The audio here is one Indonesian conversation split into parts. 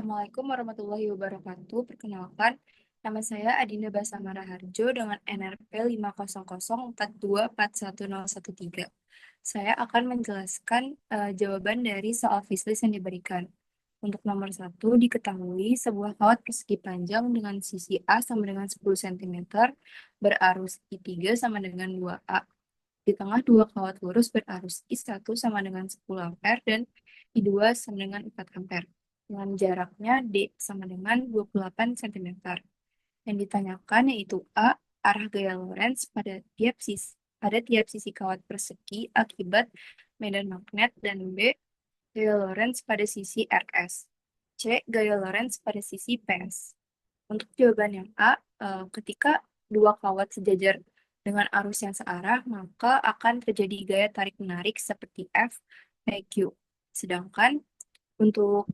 Assalamualaikum warahmatullahi wabarakatuh. Perkenalkan, nama saya Adinda Basamara Harjo dengan NRP 50042410113. Saya akan menjelaskan jawaban dari soal quiz yang diberikan. Untuk nomor satu, diketahui sebuah kawat persegi panjang dengan sisi A sama dengan 10 cm, berarus I3 sama dengan 2A. Di tengah dua kawat lurus berarus I1 sama dengan 10 ampere dan I2 sama dengan 4 ampere. Dengan jaraknya D sama dengan 28 cm. Yang ditanyakan yaitu A, arah gaya Lorentz pada tiap sisi kawat persegi akibat medan magnet, dan B, gaya Lorentz pada sisi RS. C, gaya Lorentz pada sisi PS. Untuk jawaban yang A, ketika dua kawat sejajar dengan arus yang searah, maka akan terjadi gaya tarik-menarik seperti F, PQ. Sedangkan untuk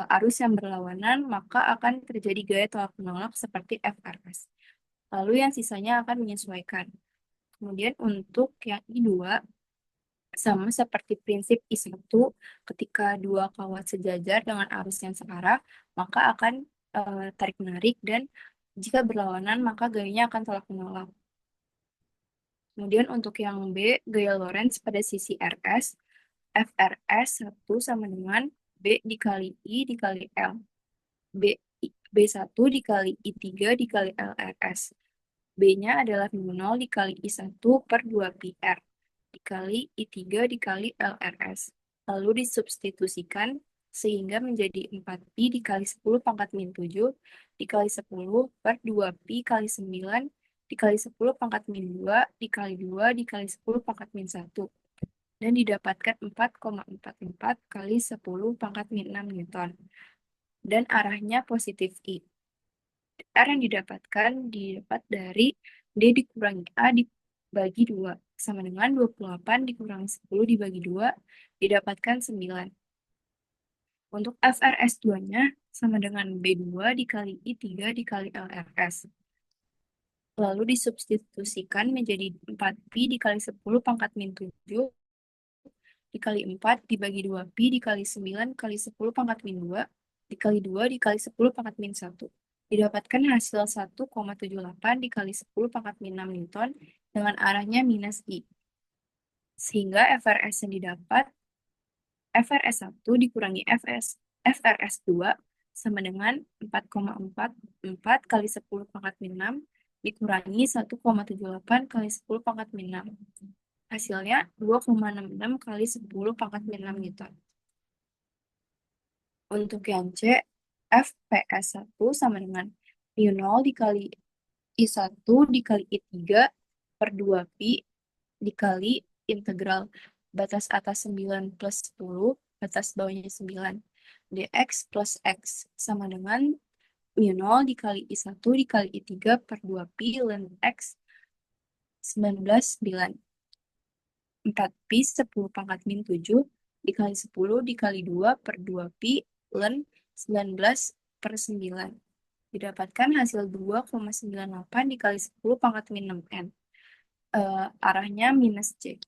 arus yang berlawanan, maka akan terjadi gaya tolak-menolak seperti FRS. Lalu yang sisanya akan menyesuaikan. Kemudian untuk yang I2, sama seperti prinsip I1, ketika dua kawat sejajar dengan arus yang searah, maka akan tarik-menarik, dan jika berlawanan, maka gayanya akan tolak-menolak. Kemudian untuk yang B, gaya Lorentz pada sisi RS, FRS 1 sama dengan B dikali I dikali L. B, B1 dikali I3 dikali LRS. B-nya adalah 0 dikali I1 per 2 pi R dikali I3 dikali LRS. Lalu disubstitusikan sehingga menjadi 4pi dikali 10 pangkat min 7 dikali 10 per 2pi kali 9 dikali 10 pangkat min 2 dikali 2 dikali 10 pangkat min 1. Dan didapatkan 4,44 kali 10 pangkat min 6 Newton. Dan arahnya positif I. R yang didapat dari D dikurangi A dibagi 2. Sama dengan 28 dikurangi 10 dibagi 2, didapatkan 9. Untuk FRS 2-nya sama dengan B2 dikali I3 dikali LRS. Lalu disubstitusikan menjadi 4pi dikali 10 pangkat min 7 dikali 4 dibagi 2pi dikali 9 kali 10 pangkat min 2 dikali 2 dikali 10 pangkat min 1. Didapatkan hasil 1,78 dikali 10 pangkat min 6 Newton dengan arahnya minus I. Sehingga FRS yang didapat, FRS 1 dikurangi FRS 2 sama dengan 4,44 kali 10 pangkat min 6 dikurangi 1,78 kali 10 pangkat min 6. Hasilnya 2,66 kali 10 pangkat min 6 Newton. Untuk yang C, FPS 1 sama dengan I0 dikali I1 dikali I3 per 2pi dikali integral batas atas 9 plus 10, batas bawahnya 9, dx plus x sama dengan I0 dikali I1 dikali I3 per 2pi ln x 19, 4pi 10 pangkat min 7 dikali 10 dikali 2 per 2pi ln 19 per 9. Didapatkan hasil 2,98 dikali 10 pangkat min 6n. Arahnya minus C.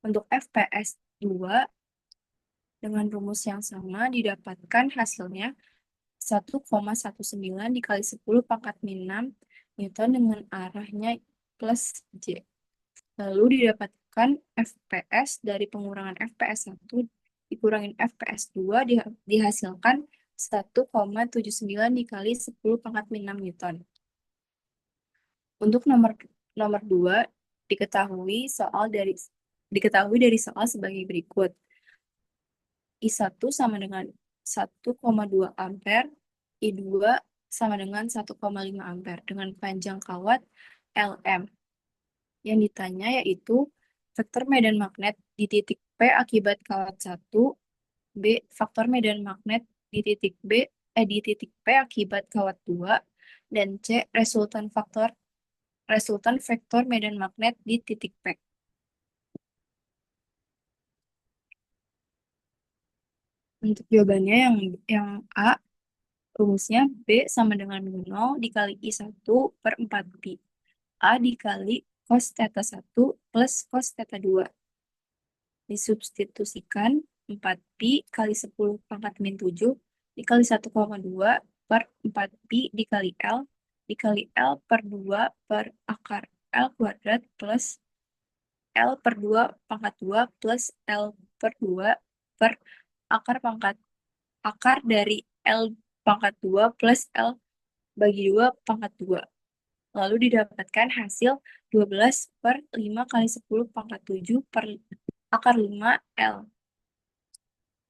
Untuk FPS 2 dengan rumus yang sama didapatkan hasilnya 1,19 dikali 10 pangkat min 6 Newton dengan arahnya plus J. Lalu didapatkan FPS dari pengurangan FPS 1 dikurangin FPS 2 dihasilkan 1,79 dikali 10 pangkat min 6 Newton. Untuk nomor 2 diketahui dari soal sebagai berikut. I1 sama dengan 1,2 ampere, I2 sama dengan 1,5 ampere dengan panjang kawat LM. Yang ditanya yaitu vektor medan magnet di titik P akibat kawat 1, B faktor medan magnet di titik P akibat kawat 2, dan C resultan vektor medan magnet di titik P. Untuk jawabannya yang A, rumusnya B sama dengan 0 dikali I1 per 4pi. A dikali cos theta 1 plus cos theta 2. Disubstitusikan 4pi kali 10 pangkat min 7 dikali 1,2 per 4pi dikali L per 2 per akar L kuadrat plus L per 2 pangkat 2 plus L per 2 per akar dari L pangkat 2 plus L bagi 2 pangkat 2. Lalu didapatkan hasil 12 per 5 kali 10 pangkat 7 per akar 5 L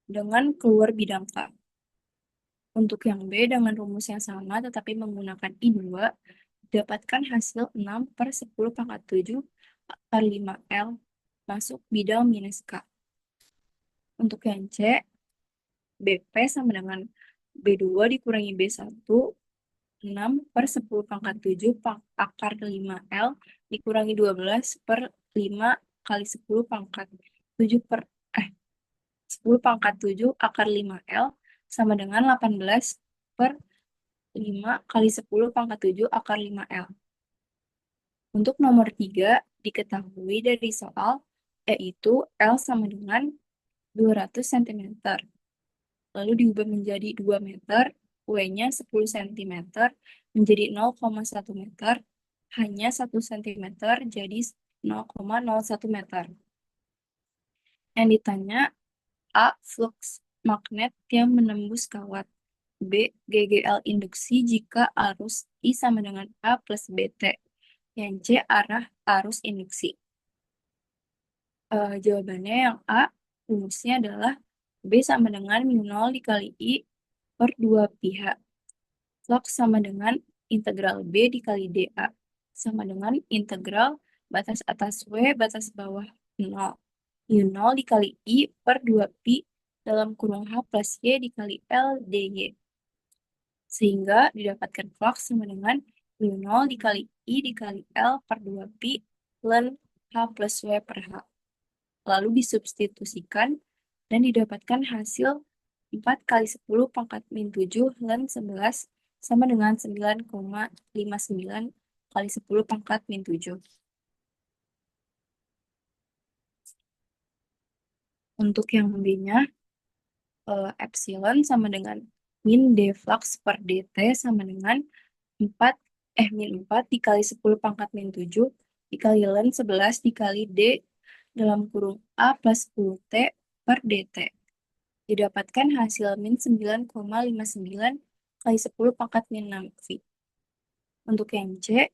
dengan keluar bidang K. Untuk yang B dengan rumus yang sama tetapi menggunakan I2, dapatkan hasil 6 per 10 pangkat 7 akar 5 L masuk bidang minus K. Untuk yang C, BP sama dengan B2 dikurangi B1, 6 per 10 pangkat 7 akar 5L dikurangi 12 per 5 kali 10 pangkat 7 10 pangkat 7 akar 5L sama dengan 18 per 5 kali 10 pangkat 7 akar 5L. Untuk nomor 3 diketahui dari soal yaitu L sama dengan 200 cm. Lalu diubah menjadi 2 meter, W-nya 10 cm menjadi 0,1 meter, hanya 1 cm jadi 0,01 meter. Yang ditanya, A. Flux magnet yang menembus kawat. B. GGL induksi jika arus I sama dengan A plus BT. Yang C. Arah arus induksi. Jawabannya yang A, rumusnya adalah B sama dengan mu 0 dikali I per 2 pihak. Log sama dengan integral B dikali dA. Sama dengan integral batas atas W, batas bawah 0. mu 0 dikali I per 2 pi dalam kurung H plus Y dikali L dy. Sehingga didapatkan flux sama dengan mu 0 dikali I dikali L per 2 pi ln H plus W per H. Lalu disubstitusikan dan didapatkan hasil 4 kali 10 pangkat min 7 ln 11 sama dengan 9,59 kali 10 pangkat min 7. Untuk yang B-nya, epsilon sama dengan min d flux per dt sama dengan 4, min 4 dikali 10 pangkat min 7 dikali ln 11 dikali d dalam kurung A plus 10t per dt. Didapatkan hasil min 9,59 kali 10 pangkat min 6 V. Untuk yang C,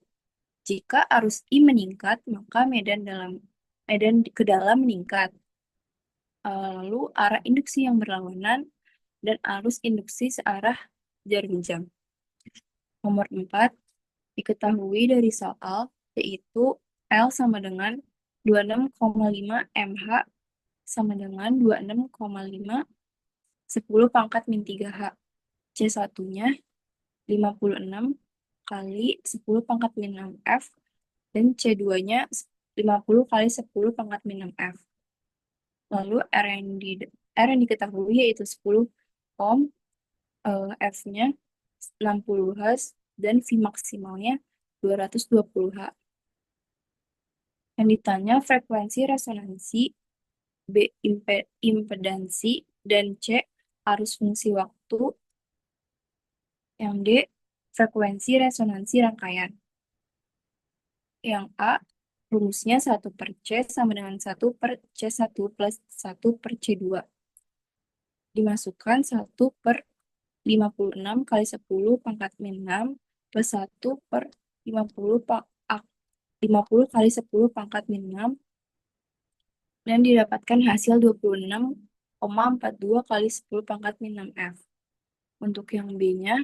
jika arus I meningkat, maka medan ke dalam meningkat. Lalu arah induksi yang berlawanan dan arus induksi searah jarum jam. Nomor 4, diketahui dari soal, yaitu L sama dengan 26,5 mH sama dengan 26,5 10 pangkat min 3H. C1-nya 56 kali 10 pangkat min 6F dan C2-nya 50 kali 10 pangkat min 6F. Lalu R yang diketahui yaitu 10 ohm, F-nya 60 Hz, dan V maksimalnya 220 H. Yang ditanya frekuensi resonansi, B impedansi, dan C arus fungsi waktu. Yang D frekuensi resonansi rangkaian. Yang A rumusnya 1 per C sama dengan 1 per C1 plus 1 per C2. Dimasukkan 1 per 56 kali 10 pangkat min 6 plus 1 per 50 kali 10 pangkat min 6 dan didapatkan hasil 26,42 kali 10 pangkat min 6F. Untuk yang B-nya,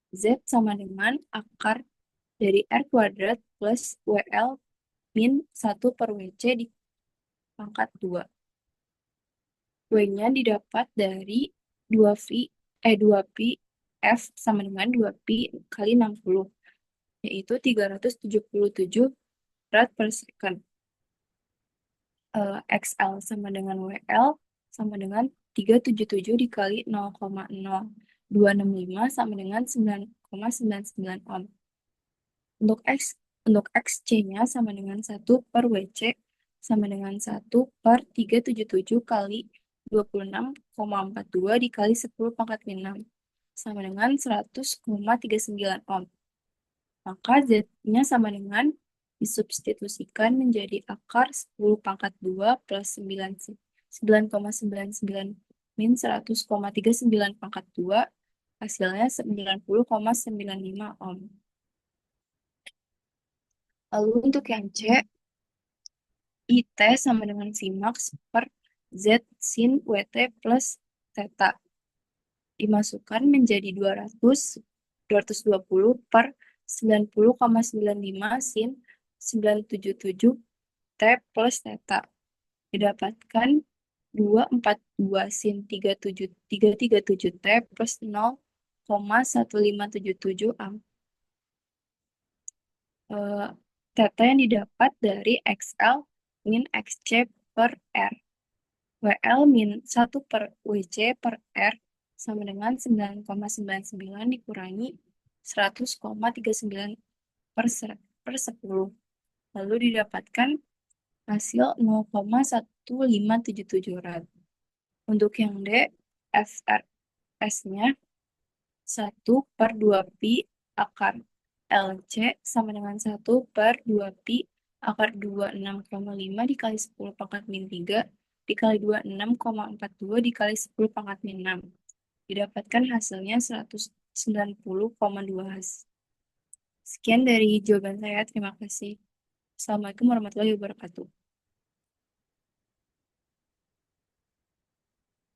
Z sama dengan akar dari R kuadrat plus WL min 1 per WC di pangkat 2. W-nya didapat dari 2pi F sama dengan 2pi kali 60, yaitu 377 rad per second. XL sama dengan WL sama dengan 377 dikali 0,0265 sama dengan 9,99 ohm. Untuk XC-nya sama dengan 1 per WC sama dengan 1 per 377 kali 26,42 dikali 10 pangkat min 6. sama dengan 100,39 ohm. Maka Z-nya sama dengan disubstitusikan menjadi akar 10 pangkat 2 plus 9,99 min 100,39 pangkat 2, hasilnya 90,95 ohm. Lalu untuk yang C, IT sama dengan Simax per Z sin WT plus theta. Dimasukkan menjadi 220 per 90,95 sin 977 T plus theta. Didapatkan 242 sin 337 T plus 0,1577 am. Eh, Theta yang didapat dari XL min XC per R. WL min 1 per WC per R sama dengan 9,99 dikurangi 100,39 per 10. Lalu didapatkan hasil 0,1577 rad. Untuk yang D, FRS-nya 1 per 2 pi akar LC sama dengan 1 per 2 pi akar 26,5 dikali 10 pangkat min 3 dikali 26,42 dikali 10 pangkat min 6. Didapatkan hasilnya 190,2 hasil. Sekian dari jawaban saya. Terima kasih. Assalamualaikum warahmatullahi wabarakatuh.